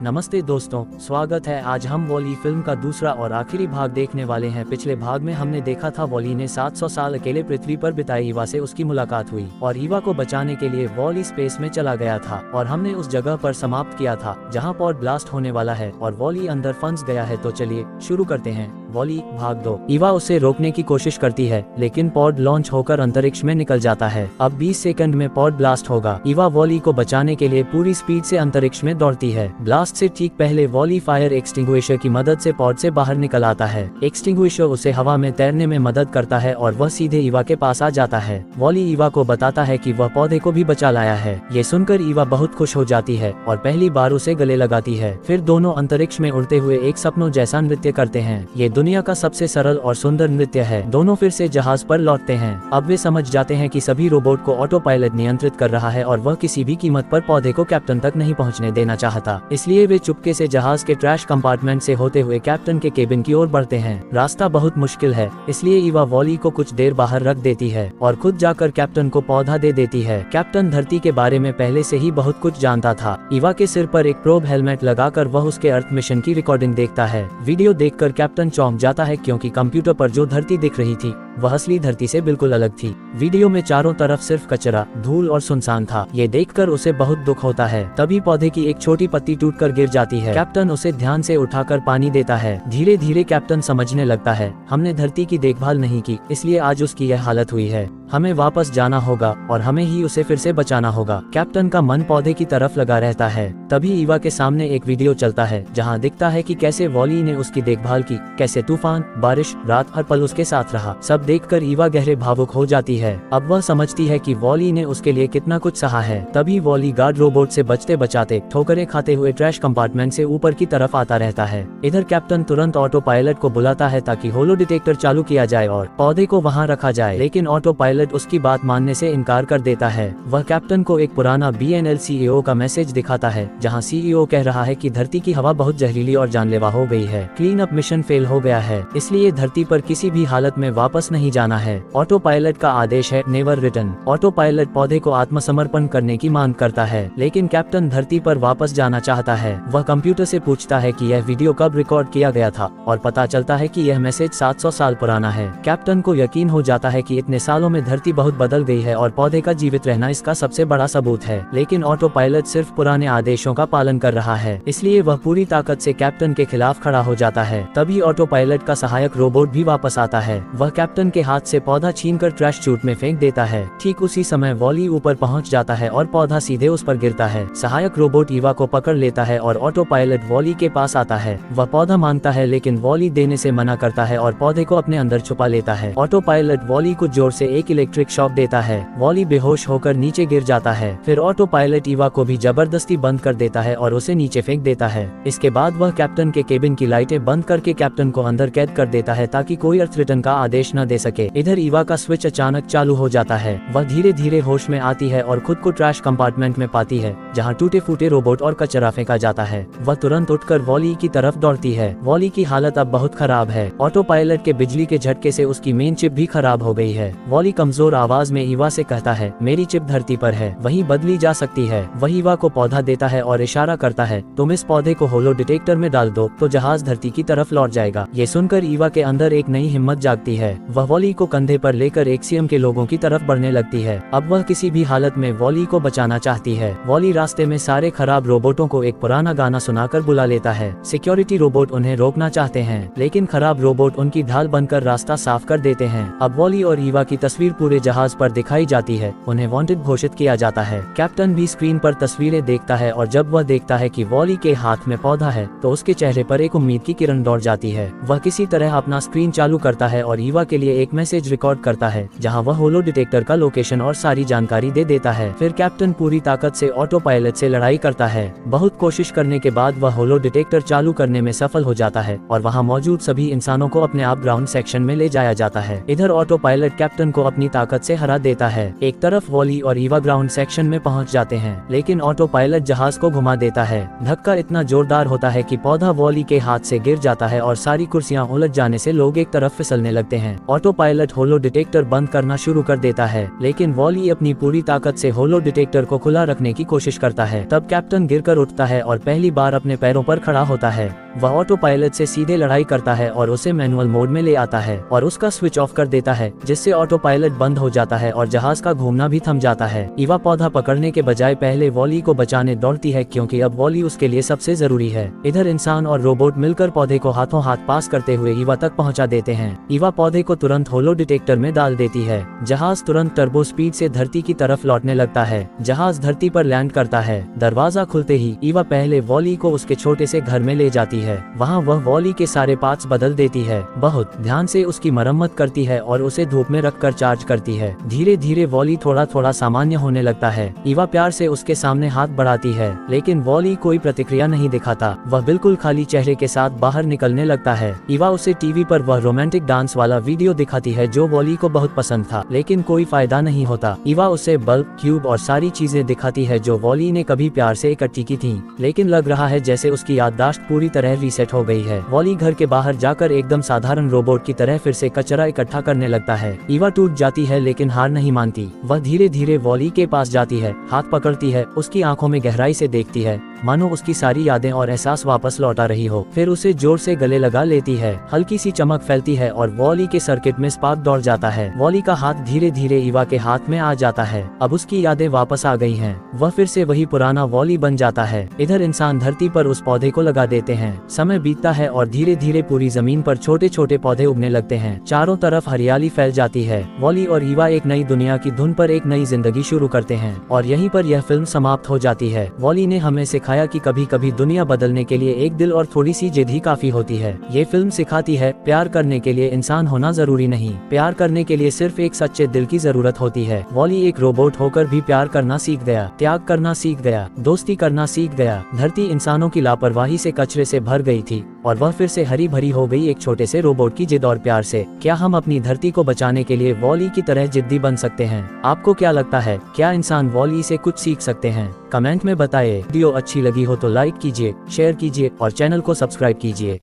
नमस्ते दोस्तों, स्वागत है। आज हम वॉली फिल्म का दूसरा और आखिरी भाग देखने वाले हैं। पिछले भाग में हमने देखा था वॉली ने 700 साल अकेले पृथ्वी पर बिताए। ईवा से उसकी मुलाकात हुई और ईवा को बचाने के लिए वॉली स्पेस में चला गया था और हमने उस जगह पर समाप्त किया था जहां पॉड ब्लास्ट होने वाला है और वॉली अंदर फंस गया है। तो चलिए शुरू करते हैं। वॉली भाग 2। ईवा उसे रोकने की कोशिश करती है लेकिन पॉड लॉन्च होकर अंतरिक्ष में निकल जाता है। अब 20 सेकंड में पॉड ब्लास्ट होगा। ईवा वॉली को बचाने के लिए पूरी स्पीड से अंतरिक्ष में दौड़ती है। ब्लास्ट से ठीक पहले वॉली फायर एक्सटिंग्विशर की मदद से पॉड से बाहर निकल आता है। एक्सटिंग्विशर उसे हवा में तैरने में मदद करता है और वह सीधे ईवा के पास आ जाता है। वॉली ईवा को बताता है कि वह पौधे को भी बचा लाया है। ये सुनकर ईवा बहुत खुश हो जाती है और पहली बार उसे गले लगाती है। फिर दोनों अंतरिक्ष में उड़ते हुए एक सपनों जैसा नृत्य करते हैं। ये दुनिया का सबसे सरल और सुंदर नृत्य है। दोनों फिर से जहाज पर लौटते हैं। अब वे समझ जाते हैं कि सभी रोबोट को ऑटो पायलट नियंत्रित कर रहा है और वह किसी भी कीमत पर पौधे को कैप्टन तक नहीं पहुंचने देना चाहता। इसलिए वे चुपके से जहाज के ट्रैश कंपार्टमेंट से होते हुए कैप्टन के केबिन की ओर बढ़ते हैं। रास्ता बहुत मुश्किल है, इसलिए ईवा वॉली को कुछ देर बाहर रख देती है और खुद जाकर कैप्टन को पौधा दे देती है। कैप्टन धरती के बारे में पहले से ही बहुत कुछ जानता था। ईवा के सिर पर एक प्रोब हेलमेट लगाकर वह उसके अर्थ मिशन की रिकॉर्डिंग देखता है। वीडियो देखकर कैप्टन चौंक जाता है क्योंकि कंप्यूटर पर जो धरती दिख रही थी वह असली धरती से बिल्कुल अलग थी। वीडियो में चारों तरफ सिर्फ कचरा, धूल और सुनसान था। ये देखकर उसे बहुत दुख होता है। तभी पौधे की एक छोटी पत्ती टूटकर गिर जाती है। कैप्टन उसे ध्यान से उठाकर पानी देता है। धीरे धीरे कैप्टन समझने लगता है, हमने धरती की देखभाल नहीं की, इसलिए आज उसकी यह हालत हुई है। हमें वापस जाना होगा और हमें ही उसे फिर से बचाना होगा। कैप्टन का मन पौधे की तरफ लगा रहता है। तभी ईवा के सामने एक वीडियो चलता है जहां दिखता है कि कैसे वॉली ने उसकी देखभाल की, कैसे तूफान, बारिश, रात हर पल उसके साथ रहा। सब देखकर ईवा गहरे भावुक हो जाती है। अब वह समझती है कि वॉली ने उसके लिए कितना कुछ सहा है। तभी वॉली गार्ड रोबोट से बचते बचाते ठोकरें खाते हुए ट्रैश कंपार्टमेंट से ऊपर की तरफ आता रहता है। इधर कैप्टन तुरंत ऑटो पायलट को बुलाता है ताकि होलो डिटेक्टर चालू किया जाए और पौधे को वहां रखा जाए, लेकिन ऑटो पायलट उसकी बात मानने से इनकार कर देता है। वह कैप्टन को एक पुराना BNL CEO का मैसेज दिखाता है जहां CEO कह रहा है कि धरती की हवा बहुत जहरीली और जानलेवा हो गई है। क्लीन अप मिशन फेल हो गया है, इसलिए धरती पर किसी भी हालत में वापस नहीं जाना है। ऑटो पायलट का आदेश है, नेवर रिटर्न। ऑटो पायलट पौधे को आत्मसमर्पण करने की मांग करता है, लेकिन कैप्टन धरती पर वापस जाना चाहता है। वह कंप्यूटर से पूछता है कि यह वीडियो कब रिकॉर्ड किया गया था और पता चलता है कि यह मैसेज 700 साल पुराना है। कैप्टन को यकीन हो जाता है कि इतने सालों में धरती बहुत बदल गई है और पौधे का जीवित रहना इसका सबसे बड़ा सबूत है। लेकिन ऑटो पायलट सिर्फ पुराने आदेशों का पालन कर रहा है, इसलिए वह पूरी ताकत से कैप्टन के खिलाफ खड़ा हो जाता है। तभी ऑटो पायलट का सहायक रोबोट भी वापस आता है। वह कैप्टन के हाथ से पौधा छीनकर ट्रैश चूट में फेंक देता है। ठीक उसी समय वॉली ऊपर पहुंच जाता है और पौधा सीधे उस पर गिरता है। सहायक रोबोट ईवा को पकड़ लेता है और ऑटो पायलट वॉली के पास आता है। वह पौधा मांगता है लेकिन वॉली देने से मना करता है और पौधे को अपने अंदर छुपा लेता है। ऑटो पायलट वॉली को जोर से एक इलेक्ट्रिक शॉक देता है। वॉली बेहोश होकर नीचे गिर जाता है। फिर ऑटो पायलट ईवा को भी जबरदस्ती बंद कर देता है और उसे नीचे फेंक देता है। इसके बाद वह कैप्टन के केबिन की लाइटें बंद करके कैप्टन को अंदर कैद कर देता है ताकि कोई अर्थ रिटर्न का आदेश न दे सके। इधर ईवा का स्विच अचानक चालू हो जाता है। वह धीरे धीरे होश में आती है और खुद को ट्रैश कंपार्टमेंट में पाती है जहां टूटे फूटे रोबोट और कचरा फेंका जाता है। वह तुरंत उठकर वॉली की तरफ दौड़ती है। वॉली की हालत अब बहुत खराब है। ऑटो पायलट के बिजली के झटके से उसकी मेन चिप भी खराब हो गई है। वॉली कमजोर आवाज में ईवा से कहता है, मेरी चिप धरती पर है, वहीं बदली जा सकती है। वह ईवा को पौधा देता है और इशारा करता है, तुम इस पौधे को होलो डिटेक्टर में डाल दो तो जहाज धरती की तरफ लौट जाएगा। ये सुनकर ईवा के अंदर एक नई हिम्मत जागती है। वह वॉली को कंधे पर लेकर एक्सियम के लोगों की तरफ बढ़ने लगती है। अब वह किसी भी हालत में वॉली को बचाना चाहती है। वॉली रास्ते में सारे खराब रोबोटों को एक पुराना गाना सुनाकर बुला लेता है। सिक्योरिटी रोबोट उन्हें रोकना चाहते हैं, लेकिन खराब रोबोट उनकी ढाल बनकर रास्ता साफ कर देते हैं। अब वॉली और ईवा की तस्वीर पूरे जहाज पर दिखाई जाती है। उन्हें वांटेड घोषित किया जाता है। कैप्टन भी स्क्रीन पर तस्वीरें देखता है और जब वह देखता है कि वॉली के हाथ में पौधा है तो उसके चेहरे पर एक उम्मीद की किरण दौड़ जाती है। वह किसी तरह अपना स्क्रीन चालू करता है और ईवा के लिए एक मैसेज रिकॉर्ड करता है जहां वह होलो डिटेक्टर का लोकेशन और सारी जानकारी दे देता है। फिर कैप्टन पूरी ताकत से ऑटो पायलट से लड़ाई करता है। बहुत कोशिश करने के बाद वह होलो डिटेक्टर चालू करने में सफल हो जाता है और वहां मौजूद सभी इंसानों को अपने आप ग्राउंड सेक्शन में ले जाया जाता है। इधर ऑटो पायलट कैप्टन को अपनी ताकत से हरा देता है। एक तरफ वॉली और ईवा ग्राउंड सेक्शन में पहुंच जाते हैं, लेकिन ऑटो पायलट जहाज को घुमा देता है। धक्का इतना जोरदार होता है कि पौधा वॉली के हाथ से गिर जाता है और सारी कुर्सियां उलट जाने से लोग एक तरफ फिसलने लगते हैं। ऑटो पायलट होलो डिटेक्टर बंद करना शुरू कर देता है, लेकिन वॉली अपनी पूरी ताकत से होलो डिटेक्टर को खुला रखने की कोशिश करता है। तब कैप्टन गिरकर उठता है और पहली बार अपने पैरों पर खड़ा होता है। वह ऑटो पायलट से सीधे लड़ाई करता है और उसे मैनुअल मोड में ले आता है और उसका स्विच ऑफ कर देता है, जिससे ऑटो पायलट बंद हो जाता है और जहाज का घूमना भी थम जाता है। ईवा पौधा पकड़ने के बजाय पहले वॉली को बचाने दौड़ती है, क्योंकि अब वॉली उसके लिए सबसे जरूरी है। इधर इंसान और रोबोट मिलकर पौधे को हाथों हाथ पास करते हुए ईवा तक पहुंचा देते हैं। ईवा पौधे को तुरंत होलो डिटेक्टर में डाल देती है। जहाज तुरंत टर्बो स्पीड से धरती की तरफ लौटने लगता है। जहाज धरती पर लैंड करता है। दरवाजा खुलते ही ईवा पहले वॉली को उसके छोटे से घर में ले जाती है। वहाँ वह वॉली के सारे पार्ट्स बदल देती है, बहुत ध्यान से उसकी मरम्मत करती है और उसे धूप में रखकर चार्ज करती है। धीरे धीरे वॉली थोड़ा थोड़ा सामान्य होने लगता है। ईवा प्यार से उसके सामने हाथ बढ़ाती है, लेकिन वॉली कोई प्रतिक्रिया नहीं दिखाता। वह बिल्कुल खाली चेहरे के साथ बाहर निकलने लगता है। ईवा उसे टीवी पर वह रोमांटिक डांस वाला वीडियो दिखाती है जो वॉली को बहुत पसंद था, लेकिन कोई फायदा नहीं होता। ईवा उसे बल्ब, क्यूब और सारी चीजें दिखाती है जो वॉली ने कभी प्यार से इकट्ठी की थी, लेकिन लग रहा है जैसे उसकी याददाश्त पूरी तरह रीसेट हो गई है। वॉली घर के बाहर जाकर एकदम साधारण रोबोट की तरह फिर से कचरा इकट्ठा करने लगता है। ईवा टूट जाती है, लेकिन हार नहीं मानती। वह धीरे धीरे वॉली के पास जाती है, हाथ पकड़ती है, उसकी आंखों में गहराई से देखती है, मानो उसकी सारी यादें और एहसास वापस लौटा रही हो। फिर उसे जोर से गले लगा लेती है। हल्की सी चमक फैलती है और वॉली के सर्किट में स्पार्क दौड़ जाता है। वॉली का हाथ धीरे धीरे ईवा के हाथ में आ जाता है। अब उसकी यादें वापस आ गई हैं। वह फिर से वही पुराना वॉली बन जाता है। इधर इंसान धरती पर उस पौधे को लगा देते हैं। समय बीतता है और धीरे धीरे पूरी जमीन पर छोटे छोटे पौधे उगने लगते हैं। चारों तरफ हरियाली फैल जाती है। वॉली और ईवा एक नई दुनिया की धुन पर एक नई जिंदगी शुरू करते हैं और यहीं पर यह फिल्म समाप्त हो जाती है। वॉली ने हमें सिखाया कि कभी कभी दुनिया बदलने के लिए एक दिल और थोड़ी सी जिद ही काफी होती है। ये फिल्म सिखाती है प्यार करने के लिए इंसान होना जरूरी नहीं, प्यार करने के लिए सिर्फ एक सच्चे दिल की जरूरत होती है। वॉली एक रोबोट होकर भी प्यार करना सीख गया, त्याग करना सीख गया, दोस्ती करना सीख गया। धरती इंसानों की लापरवाही से कचरे से भर गई थी और वह फिर से हरी भरी हो गई एक छोटे से रोबोट की जिद और प्यार से। क्या हम अपनी धरती को बचाने के लिए वॉली की तरह जिद्दी बन सकते हैं? आपको क्या लगता है, क्या इंसान वॉली से कुछ सीख सकते हैं? कमेंट में बताइए। वीडियो अच्छी लगी हो तो लाइक कीजिए, शेयर कीजिए और चैनल को सब्सक्राइब कीजिए।